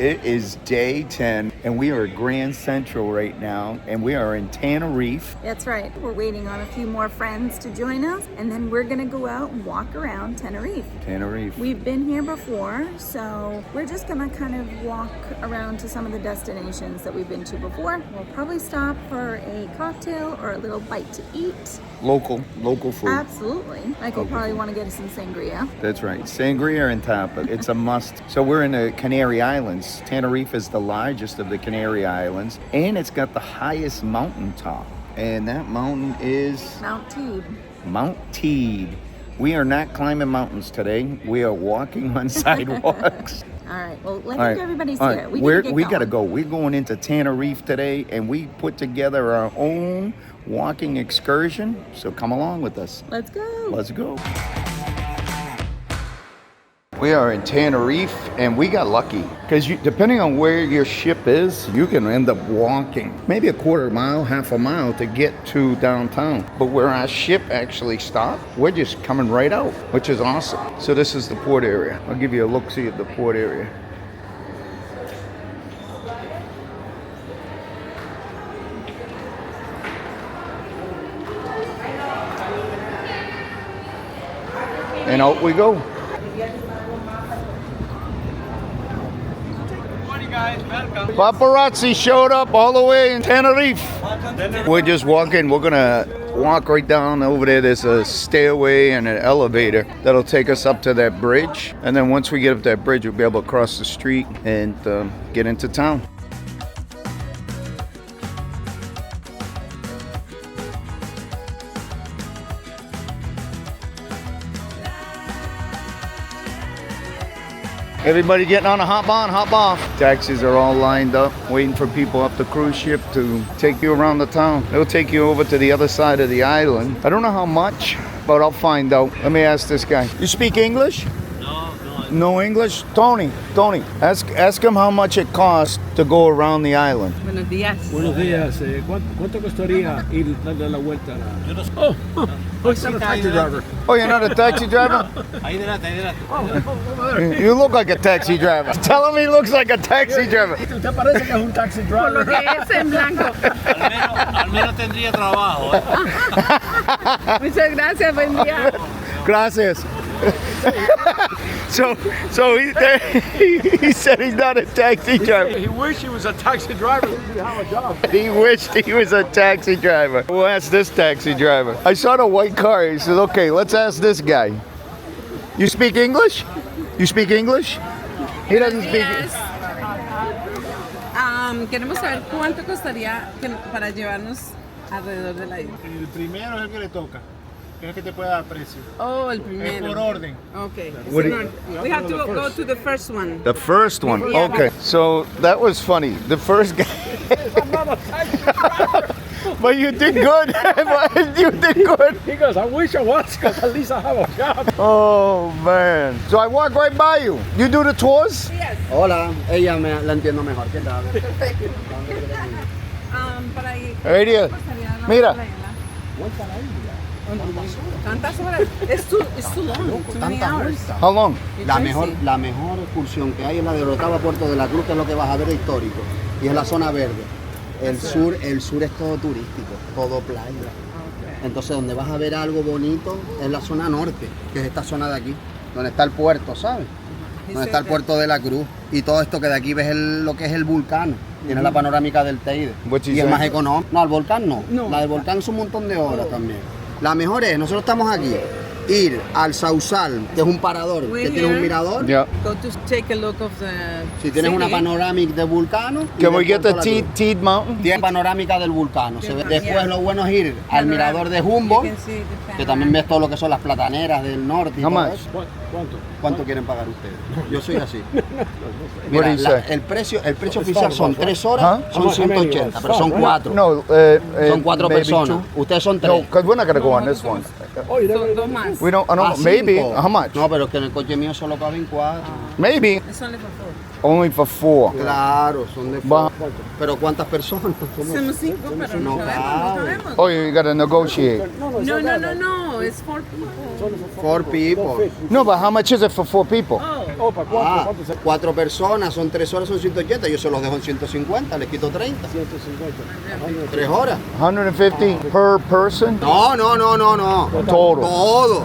It is day 10, and we are at Grand Central right now, and we are in Tenerife. That's right. We're waiting on a few more friends to join us, and then we're gonna go out and walk around Tenerife. Tenerife. We've been here before, so we're just gonna kind of walk around to some of the destinations that we've been to before. We'll probably stop for a cocktail or a little bite to eat. Local food. Absolutely. Michael probably want to get us some sangria. That's right. Sangria and tapa. It's a must. So we're in the Canary Islands. Tenerife is the largest of the Canary Islands, and it's got the highest mountain top. And that mountain is Mount Teed. Mount Teed. We are not climbing mountains today. We are walking on sidewalks. All right. Well, let's go. Everybody's here. We gotta go. We're going into Tenerife today, and we put together our own walking excursion. So come along with us. Let's go. Let's go. We are in Tenerife, and we got lucky because depending on where your ship is, you can end up walking maybe a quarter mile, half a mile to get to downtown. But where our ship actually stopped, we're just coming right out, which is awesome. So this is the port area. I'll give you a look-see at the port area. And out we go. Paparazzi showed up all the way in Tenerife. We're just walking. We're gonna walk right down over there. There's a stairway and an elevator that'll take us up to that bridge. And then once we get up that bridge, we'll be able to cross the street and get into town. Everybody getting on a hop on, hop off. Taxis are all lined up, waiting for people off the cruise ship to take you around the town. They'll take you over to the other side of the island. I don't know how much, but I'll find out. Let me ask this guy. You speak English? No English? Tony, ask him how much it costs to go around the island. Buenos días. Buenos días. ¿Cuánto costaría ir darle la vuelta? Oh, he's not a taxi driver. Oh, you're not a taxi driver? You look like a taxi driver. Tell him he looks like a taxi driver. Usted parece que es un taxi driver. Por lo que es en blanco. Al menos tendría trabajo. Muchas gracias, buen día. Gracias. So he said he's not a taxi driver. He wished he was a taxi driver. He'd have a job. He wished he was a taxi driver. We'll ask this taxi driver. I saw the white car. He says, okay, let's ask this guy. You speak English? You speak English? He doesn't speak. Queremos saber cuánto costaría para llevarnos alrededor de la isla. El primero es el que le toca. Es que te puede dar precio. Oh, el Es primero. por orden. Okay. What do We have to go to the first one. The first one. Yeah. Okay. So that was funny. The first guy. I'm not a taxi driver. But you did good. You did good. He goes, I wish I was, because at least I have a job. Oh, man. So I walk right by you. You do the tours? Yes. Hola, ella la entiendo mejor. ¿Qué tal? Para ir. Right here. Costaría la Mira. vuelta a la isla. ¿Tantas horas? It's too long. Too many hours. How long? La mejor excursión que hay es la de Orotava a Puerto de la Cruz, que es lo que vas a ver histórico. Y es la zona verde. El sur es todo turístico, todo playa. Entonces donde vas a ver algo bonito es la zona norte, que es esta zona de aquí, donde está el puerto, ¿sabes? Donde está el puerto de la Cruz. Y todo esto que de aquí ves lo que es el vulcano. Tiene la panorámica del Teide. Y es más económico. No, el volcán no. La del volcán es un montón de horas también. La mejor es, nosotros estamos aquí, ir al Sausal, que es un parador, que tiene un mirador. Yeah. Go to take a look of the Si tienes una city. panorámica de vulcano. Can we get the Teed Mountain? Tiene panorámica del vulcano. Después lo bueno es ir al mirador de Humboldt, You can see the que también ves todo lo que son las plataneras del norte y How todo much? eso. ¿Cuánto? ¿Cuánto quieren pagar ustedes? Yo soy así. What do Mira, you say? el precio oficial son 3 horas, son 180, pero son 4. No, Son 4 maybe personas. two. Ustedes son 3. No, because we're not going to go on this one. Dos más. We don't, I don't know, maybe. How much? No, pero es que en el coche mío solo caben 4. Maybe. It's only for four. Only for 4. Claro, son de Va- Pero ¿cuántas personas? Somos 5, pero No no cabe. cabemos. Oh, you got to negotiate. No. It's 4 people. 4 people. No, but how much is it for 4 people? Oh, Oh, para cuatro, Ah, ¿cuánto se? 4 personas, son 3 horas, son 180. Yo se los dejo en 150, les quito 30. 150. 3 horas. 150 per person? No. Total. Todo.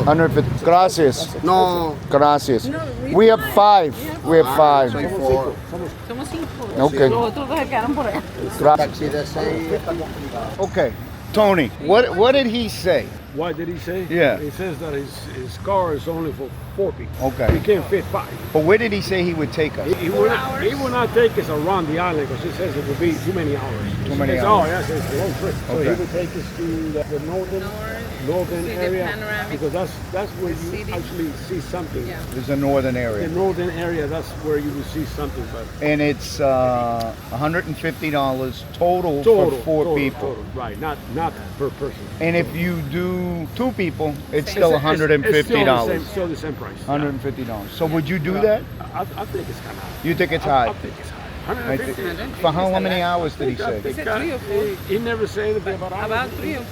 150. Gracias. No. Gracias. We have 5. We have 5. Soy 4. Somos 5. Okay. Los otros 2 se quedaron por ahí. Taxi de 6. Okay. Tony, what did he say? What did he say? Yeah. He says that his car is only for 4 people. Okay. He can't fit 5. But where did he say he would take us? He will not take us around the island because he says it would be too many hours. Too many He says, hours. Oh, yes, it's a long trip. So Okay. he will take us to the northern See the area panoramic. because that's where you city. actually see something. Yeah. There's a northern The area. northern area, that's where you will see something. But And it's $150 total for 4 people. total. Right, not per person. And if you do 2 people, it's Same. still It's $150. still the same price. $150. So would you do that? I think it's kind of high. You think it's I high? think it's high. I 150. think- For how many hours did he say? He said 3 or 4. He never said anything about hours. About 3 or 4.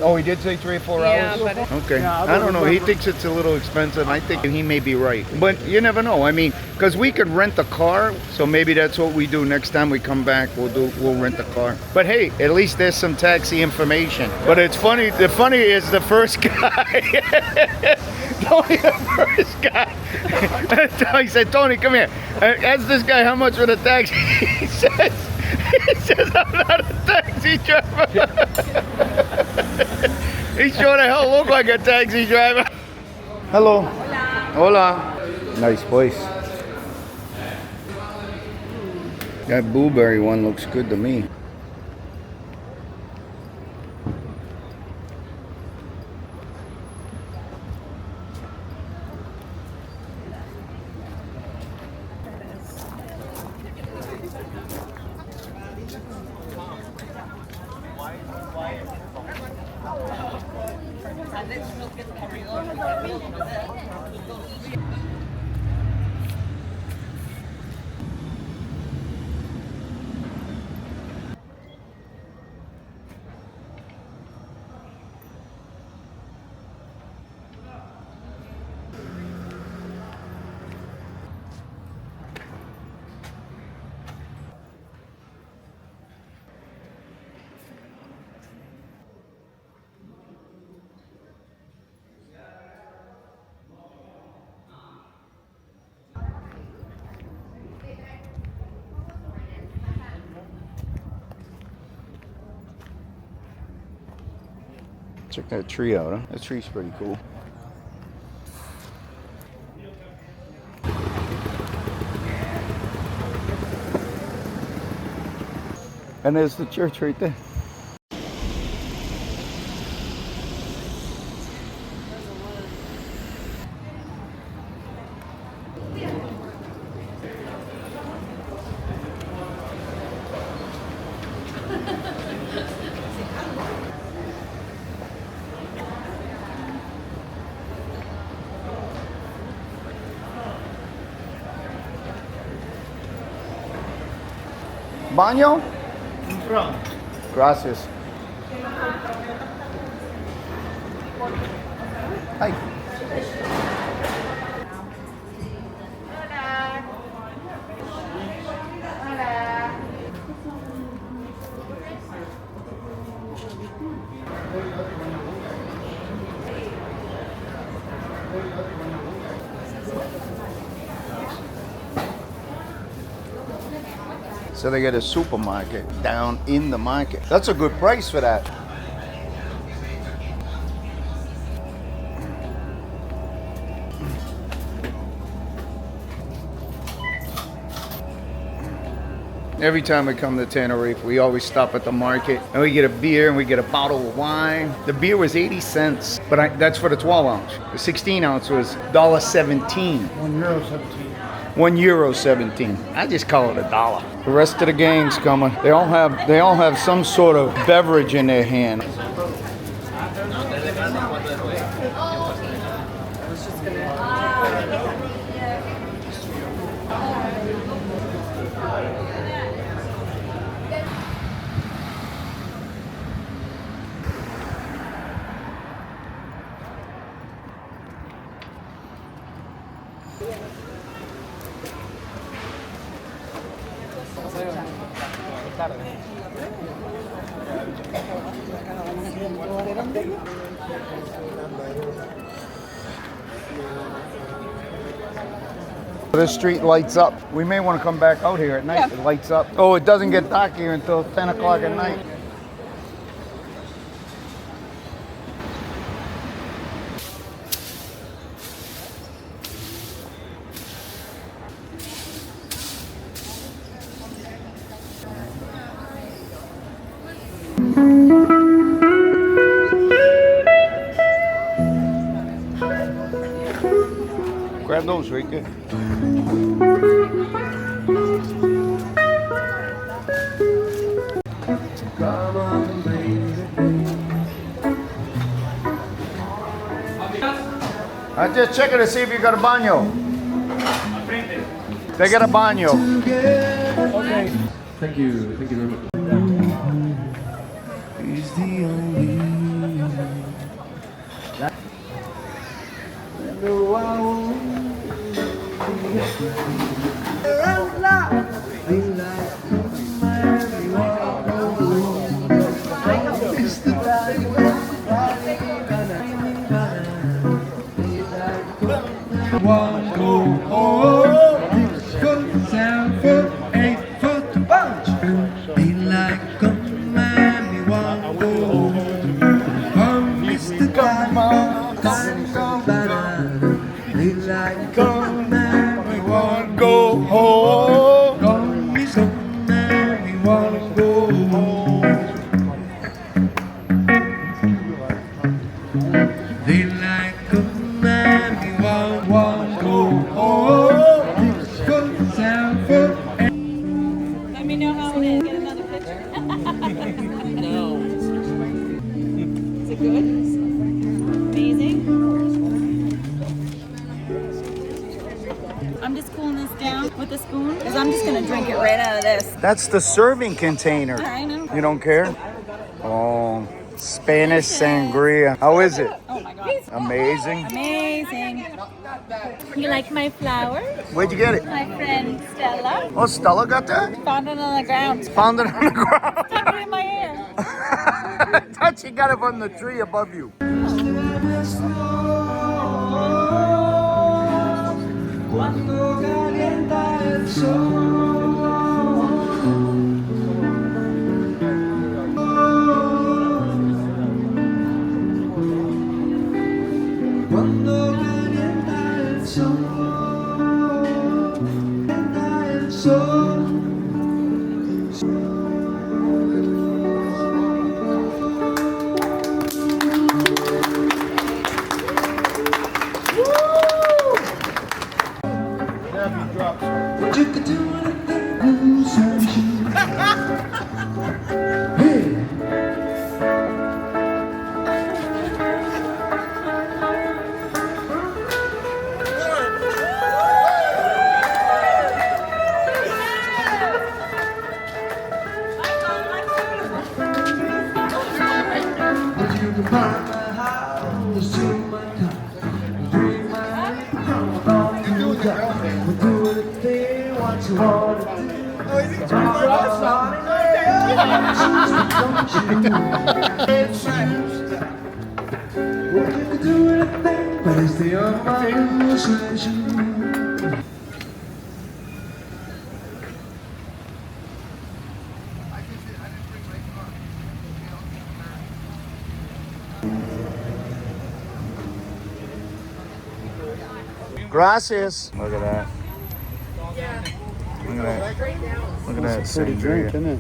Oh, he did say 3 or 4 Yeah, hours? but it- Okay. Yeah, I I don't know. He remember. thinks it's a little expensive. I think he may be right. But you never know. I mean, because we could rent a car, so maybe that's what we do next time we come back. We'll rent a car. But hey, at least there's some taxi information. But it's funny. The funny is the first guy. Tony, the first guy. He said, Tony, come here. Ask this guy how much for the taxi. He says, I'm not a taxi driver. He sure the hell look like a taxi driver. Hello. Hola. Nice place. That blueberry one looks good to me. Check that tree out, huh? That tree's pretty cool. And there's the church right there. Baño? Gracias. Hi. So they get a supermarket down in the market. That's a good price for that. Every time we come to Tenerife, we always stop at the market and we get a beer and we get a bottle of wine. The beer was 80 cents, but that's for the 12 ounce. The 16 ounce was $1.17. €1.17. I just call it $1. The rest of the gang's coming. They all have some sort of beverage in their hand. This street lights up. We may want to come back out here at night. It lights up. Oh, it doesn't get dark here until 10 o'clock at night. Grab those right there. I'm just checking to see if you got a baño. They got a baño. Okay. Thank you very much. He's the only One go home, 7 foot, 8 foot bunch. Be like a Miami, one go home, Mr. Diamond, banana. Be like a Miami, one go home, Mr. Miami, one go home. Be like a Miami, one go home, 7 foot. Let me know how it is. Get another picture. No. Is it good? Amazing. I'm just cooling this down with a spoon because I'm just gonna drink it right out of this. That's the serving container. I know. You don't care? Oh, Spanish sangria. How is it? Oh my god. Amazing. Amazing. You like my flower? Where'd you get it? My friend Stella Oh, Stella got that? found it on the ground. Found it on the ground. Tuck it in my hair. I thought she got it from the tree above you. Cuando calienta el sol. Cuando calienta el sol, calienta el sol. What you could do anything, sunshine. Hey. But you can buy my house, to my car, dream my home, you got. We'll do anything what you want to do. Well, you can do anything, but it's the unconversation. Gracias. Look at that. Look at that. Look at that. Pretty drink, isn't it?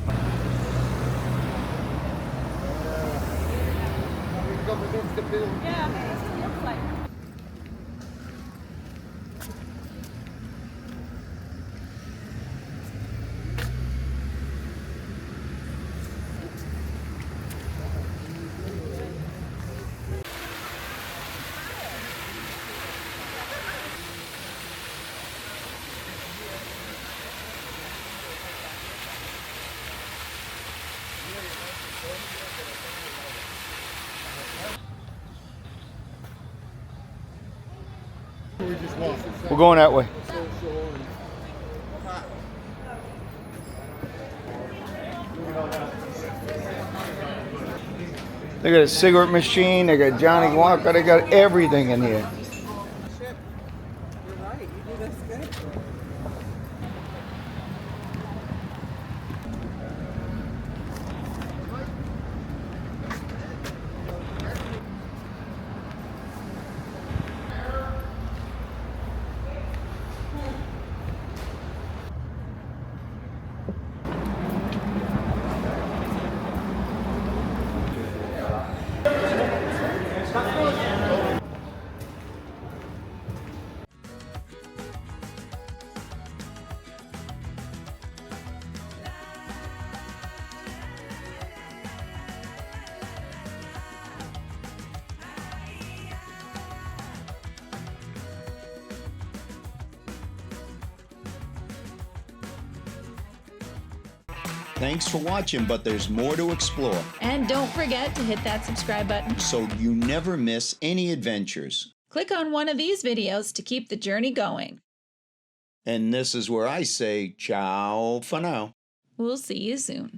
We're going that way. They got a cigarette machine, they got Johnny Walker, they got everything in here. You're right. You do this good. Thanks for watching, but there's more to explore, And don't forget to hit that subscribe button. so you never miss any adventures. Click on one of these videos to keep the journey going. And this is where I say ciao for now. We'll see you soon.